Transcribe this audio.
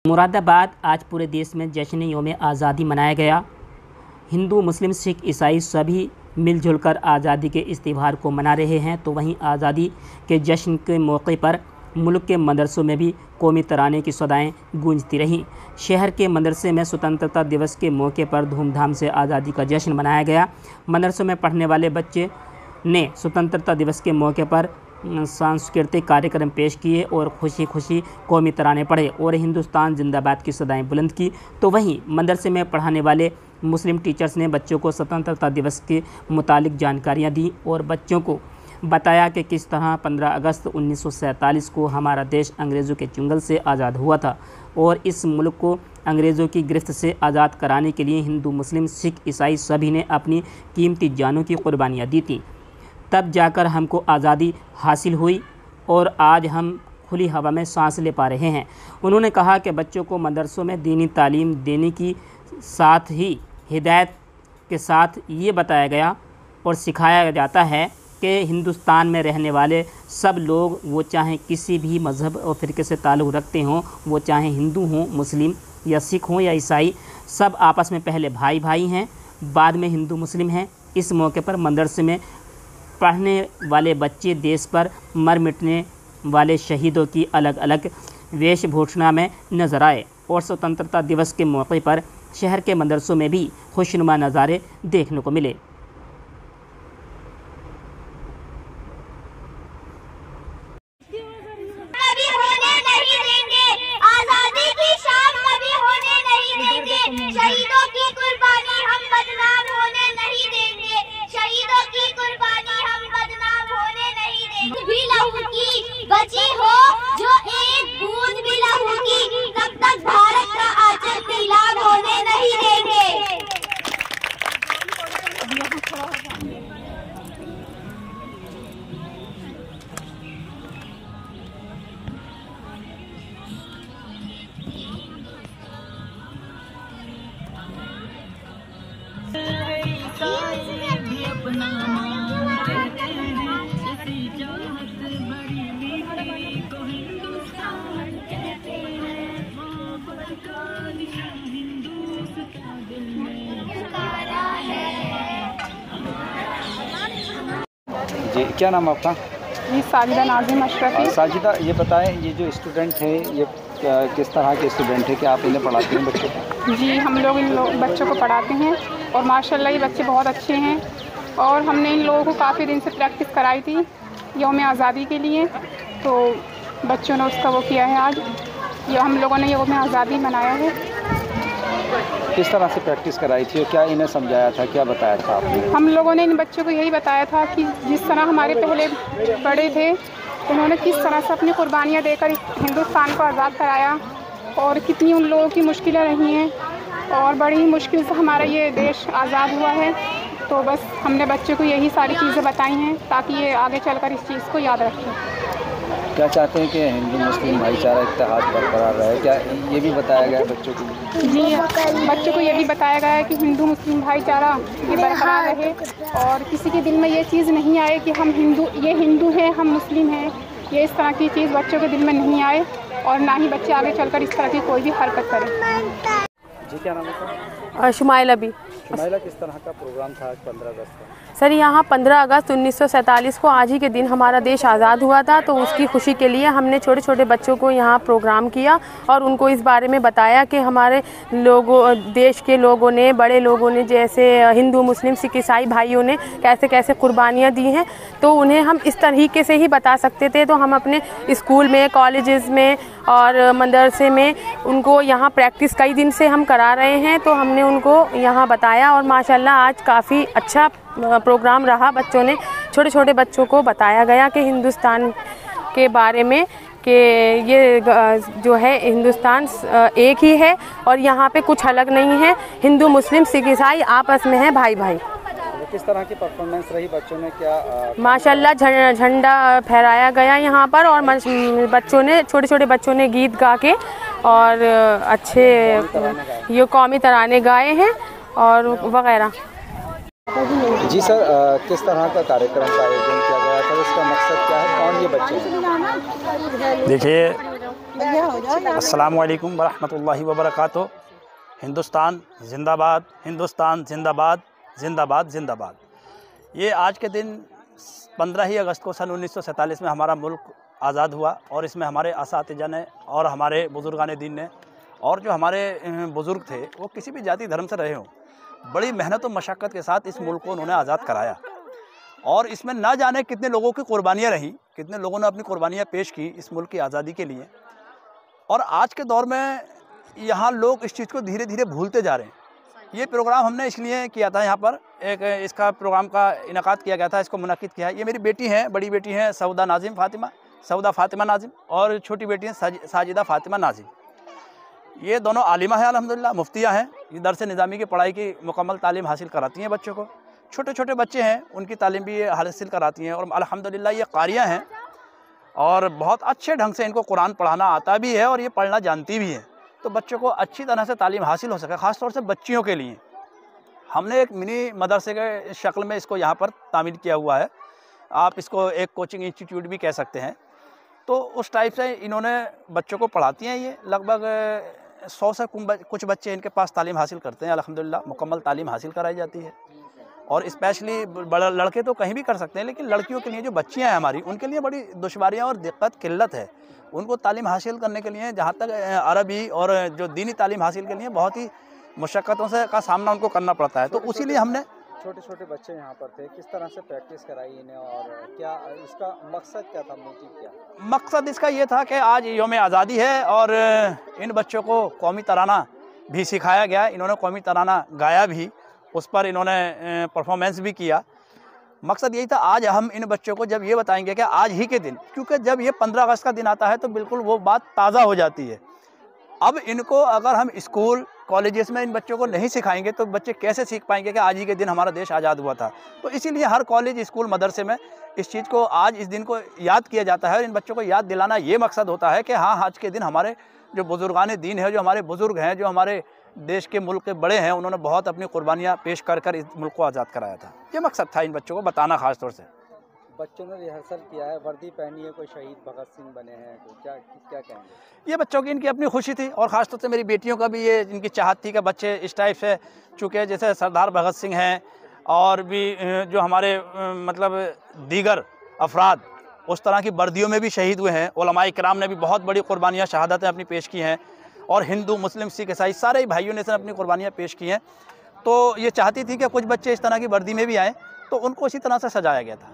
मुरादाबाद आज पूरे देश में जश्न यौम आज़ादी मनाया गया। हिंदू, मुस्लिम, सिख, ईसाई सभी मिलजुल कर आज़ादी के इस त्यौहार को मना रहे हैं। तो वहीं आज़ादी के जश्न के मौके पर मुल्क के मदरसों में भी कौमी तराने की सदाएं गूंजती रहीं। शहर के मदरसे में स्वतंत्रता दिवस के मौके पर धूमधाम से आज़ादी का जश्न मनाया गया। मदरसों में पढ़ने वाले बच्चे ने स्वतंत्रता दिवस के मौके पर सांस्कृतिक कार्यक्रम पेश किए और खुशी खुशी कौमी तराने पढ़े और हिंदुस्तान जिंदाबाद की सदाएं बुलंद की। तो वहीं मदरसे में पढ़ाने वाले मुस्लिम टीचर्स ने बच्चों को स्वतंत्रता दिवस के मुतालिक जानकारियां दी और बच्चों को बताया कि किस तरह 15 अगस्त 1947 को हमारा देश अंग्रेज़ों के चुंगल से आज़ाद हुआ था और इस मुल्क को अंग्रेज़ों की गिरफ्त से आज़ाद कराने के लिए हिंदू, मुस्लिम, सिख, ईसाई सभी ने अपनी कीमती जानों की कुर्बानियाँ दी थी। तब जाकर हमको आज़ादी हासिल हुई और आज हम खुली हवा में सांस ले पा रहे हैं। उन्होंने कहा कि बच्चों को मदरसों में दीनी तालीम देने की साथ ही हिदायत के साथ ये बताया गया और सिखाया जाता है कि हिंदुस्तान में रहने वाले सब लोग, वो चाहे किसी भी मज़हब और फ़िरके से ताल्लुक़ रखते हों, वो चाहे हिंदू हों, मुस्लिम या सिख हों या ईसाई, सब आपस में पहले भाई भाई हैं, बाद में हिंदू मुस्लिम हैं। इस मौके पर मदरसे में पढ़ने वाले बच्चे देश पर मर मिटने वाले शहीदों की अलग अलग वेशभूषा में नजर आए और स्वतंत्रता दिवस के मौके पर शहर के मदरसों में भी खुशनुमा नज़ारे देखने को मिले। शहीदों की कुर्बानी हम बदनाम होने नहीं देंगे, शहीदों की कुर्बानी हम बदनाम होने नहीं देंगे। भी लहू की बची हो जो एक बूंद भी लहू की, तब तक भारत का आंचल नीलाम होने नहीं देंगे। जी, क्या नाम आपका? जी, साजिदा नाज़िम अशरफी। साजिदा, ये बताएं, ये जो स्टूडेंट हैं ये किस तरह के स्टूडेंट हैं? क्या आप इन्हें पढ़ाते हैं बच्चों को? जी, हम लोग इन बच्चों को पढ़ाते हैं और माशाल्लाह ये बच्चे बहुत अच्छे हैं और हमने इन लोगों को काफ़ी दिन से प्रैक्टिस कराई थी यौम आज़ादी के लिए, तो बच्चों ने उसका वो किया है। आज ये हम लोगों ने यौम आज़ादी मनाया है। किस तरह से प्रैक्टिस कराई थी और क्या इन्हें समझाया था, क्या बताया था आपने? हम लोगों ने इन बच्चों को यही बताया था कि जिस तरह हमारे पहले बड़े थे, उन्होंने किस तरह से अपनी कुर्बानियाँ देकर हिंदुस्तान को आज़ाद कराया और कितनी उन लोगों की मुश्किलें रही हैं और बड़ी ही मुश्किल से हमारा ये देश आज़ाद हुआ है। तो बस हमने बच्चों को यही सारी चीज़ें बताई हैं ताकि ये आगे चलकर इस चीज़ को याद रखें। क्या चाहते हैं कि हिंदू मुस्लिम भाईचारा इत्तेहाद बरकरार रहे, क्या ये भी बताया गया है बच्चों को? जी, बच्चों को ये भी बताया गया है कि हिंदू मुस्लिम भाईचारा ये बरकरार रहे और किसी के दिल में ये चीज़ नहीं आए कि हम ये हिंदू हैं, हम मुस्लिम हैं। ये इस तरह की चीज़ बच्चों के दिल में नहीं आए और ना ही बच्चे आगे चलकर इस तरह की कोई भी हरकत करें। जी, क्या नाम है? शुमाइला भी। शुमाइला, किस तरह का प्रोग्राम था आज 15 अगस्त का? सर, यहाँ 15 अगस्त 1947 को आज ही के दिन हमारा देश आज़ाद हुआ था, तो उसकी खुशी के लिए हमने छोटे छोटे बच्चों को यहाँ प्रोग्राम किया और उनको इस बारे में बताया कि हमारे लोगों, देश के लोगों ने, बड़े लोगों ने, जैसे हिंदू, मुस्लिम, सिख, ईसाई भाइयों ने कैसे कैसे कुर्बानियाँ दी हैं, तो उन्हें हम इस तरीके से ही बता सकते थे। तो हम अपने स्कूल में, कॉलेजेस में और मदरसे में उनको यहाँ प्रैक्टिस कई दिन से हम करा रहे हैं, तो हमने उनको यहाँ बताया और माशाल्लाह आज काफ़ी अच्छा प्रोग्राम रहा। बच्चों ने, छोटे छोटे बच्चों को बताया गया कि हिंदुस्तान के बारे में कि ये जो है हिंदुस्तान एक ही है और यहाँ पे कुछ अलग नहीं है। हिंदू, मुस्लिम, सिख, ईसाई आपस में है भाई भाई। किस तरह की परफॉर्मेंस रही? बच्चों ने क्या माशाल्लाह झंडा फहराया गया यहाँ पर और बच्चों ने, छोटे छोटे बच्चों ने गीत गा के और अच्छे ये कौमी तराने गाए हैं और वगैरह। जी सर, किस तरह का कार्यक्रम का आयोजन किया गया था, इसका मकसद क्या है, कौन ये बच्चे? देखिए, अस्सलामुअलैकुम वरहमतुल्लाहि वबरकातुहू। हिंदुस्तान जिंदाबाद, हिंदुस्तान जिंदाबाद, जिंदाबाद जिंदाबाद। ये आज के दिन 15 ही अगस्त को सन 1947 में हमारा मुल्क आज़ाद हुआ और इसमें हमारे असातिज़ा ने और हमारे बुज़ुर्गान दीन ने और जो हमारे बुज़ुर्ग थे वो किसी भी जाति धर्म से रहे हों, बड़ी मेहनत और मशक्क़त के साथ इस मुल्क को उन्होंने आज़ाद कराया। और इसमें ना जाने कितने लोगों की कुर्बानियाँ रहीं, कितने लोगों ने अपनी कुर्बानियाँ पेश की इस मुल्क की आज़ादी के लिए। और आज के दौर में यहाँ लोग इस चीज़ को धीरे धीरे भूलते जा रहे हैं। ये प्रोग्राम हमने इसलिए किया था, यहाँ पर एक इसका प्रोग्राम का इनेकाद किया गया था, इसको मुनक़िद किया है। ये मेरी बेटी हैं, बड़ी बेटी हैं सऊदा फ़ातिमा नाज़िम और छोटी बेटी हैं साजिदा फ़ातिमा नाज़िम। ये दोनों आलिमा हैं, अल्हम्दुलिल्लाह मुफ्तिया हैं। ये दरस निज़ामी की पढ़ाई की मुकम्मल तालीम हासिल कराती हैं बच्चों को। छोटे छोटे बच्चे हैं, उनकी तालीम भी हासिल कराती हैं और अल्हम्दुलिल्लाह ये कारिया हैं और बहुत अच्छे ढंग से इनको कुरान पढ़ाना आता भी है और ये पढ़ना जानती भी है। तो बच्चों को अच्छी तरह से तालीम हासिल हो सके, ख़ास तौर से बच्चियों के लिए हमने एक मिनी मदरसे के शक्ल में इसको यहाँ पर तामील किया हुआ है। आप इसको एक कोचिंग इंस्टीट्यूट भी कह सकते हैं। तो उस टाइप से इन्होंने बच्चों को पढ़ाती हैं। ये लगभग 100 से कुछ बच्चे इनके पास तालीम हासिल करते हैं। अल्हम्दुलिल्लाह मुकम्मल तालीम हासिल कराई जाती है। और स्पेशली बड़ा लड़के तो कहीं भी कर सकते हैं, लेकिन लड़कियों के लिए जो बच्चियां हैं हमारी, उनके लिए बड़ी दुश्वारियां और दिक्कत किल्लत है। उनको तालीम हासिल करने के लिए जहाँ तक अरबी और जो दीनी तालीम हासिल के लिए बहुत ही मुशक्क़तों से का सामना उनको करना पड़ता है। तो उसी लिए हमने छोटे छोटे बच्चे यहाँ पर थे, किस तरह से प्रैक्टिस कराई इन्हें और क्या इसका मकसद क्या था, मोटिव क्या? मकसद इसका ये था कि आज यौम आज़ादी है और इन बच्चों को कौमी तराना भी सिखाया गया। इन्होंने कौमी तराना गाया भी, उस पर इन्होंने परफॉर्मेंस भी किया। मकसद यही था, आज हम इन बच्चों को जब ये बताएंगे कि आज ही के दिन, क्योंकि जब ये 15 अगस्त का दिन आता है तो बिल्कुल वो बात ताज़ा हो जाती है। अब इनको अगर हम स्कूल कॉलेजेस में इन बच्चों को नहीं सिखाएंगे तो बच्चे कैसे सीख पाएंगे कि आज ही के दिन हमारा देश आज़ाद हुआ था। तो इसीलिए हर कॉलेज स्कूल मदरसे में इस चीज़ को, आज इस दिन को याद किया जाता है और इन बच्चों को याद दिलाना ये मकसद होता है कि हाँ, आज के दिन हमारे जो बुज़ुर्गान दीन है, जो हमारे बुज़ुर्ग हैं, जो हमारे देश के मुल्क के बड़े हैं, उन्होंने बहुत अपनी कुर्बानियाँ पेश कर कर इस मुल्क को आज़ाद कराया था। ये मकसद था इन बच्चों को बताना। ख़ास तौर से बच्चों ने रिहर्सल किया है, वर्दी पहनी है, कोई शहीद भगत सिंह बने हैं, तो क्या कहेंगे? ये बच्चों की इनकी अपनी खुशी थी और ख़ास तौर से मेरी बेटियों का भी ये इनकी चाहत थी कि बच्चे इस टाइप से, चूँकि जैसे सरदार भगत सिंह हैं और भी जो हमारे मतलब दीगर अफराद उस तरह की वर्दियों में भी शहीद हुए हैं। उलमाए किराम ने भी बहुत बड़ी कुर्बानियाँ, शहादतें अपनी पेश की हैं और हिंदू मुस्लिम सिख ईसाई सारे भाइयों ने अपनी कुर्बानियाँ पेश की हैं। तो ये चाहती थी कि कुछ बच्चे इस तरह की वर्दी में भी आएँ, तो उनको इसी तरह से सजाया गया था।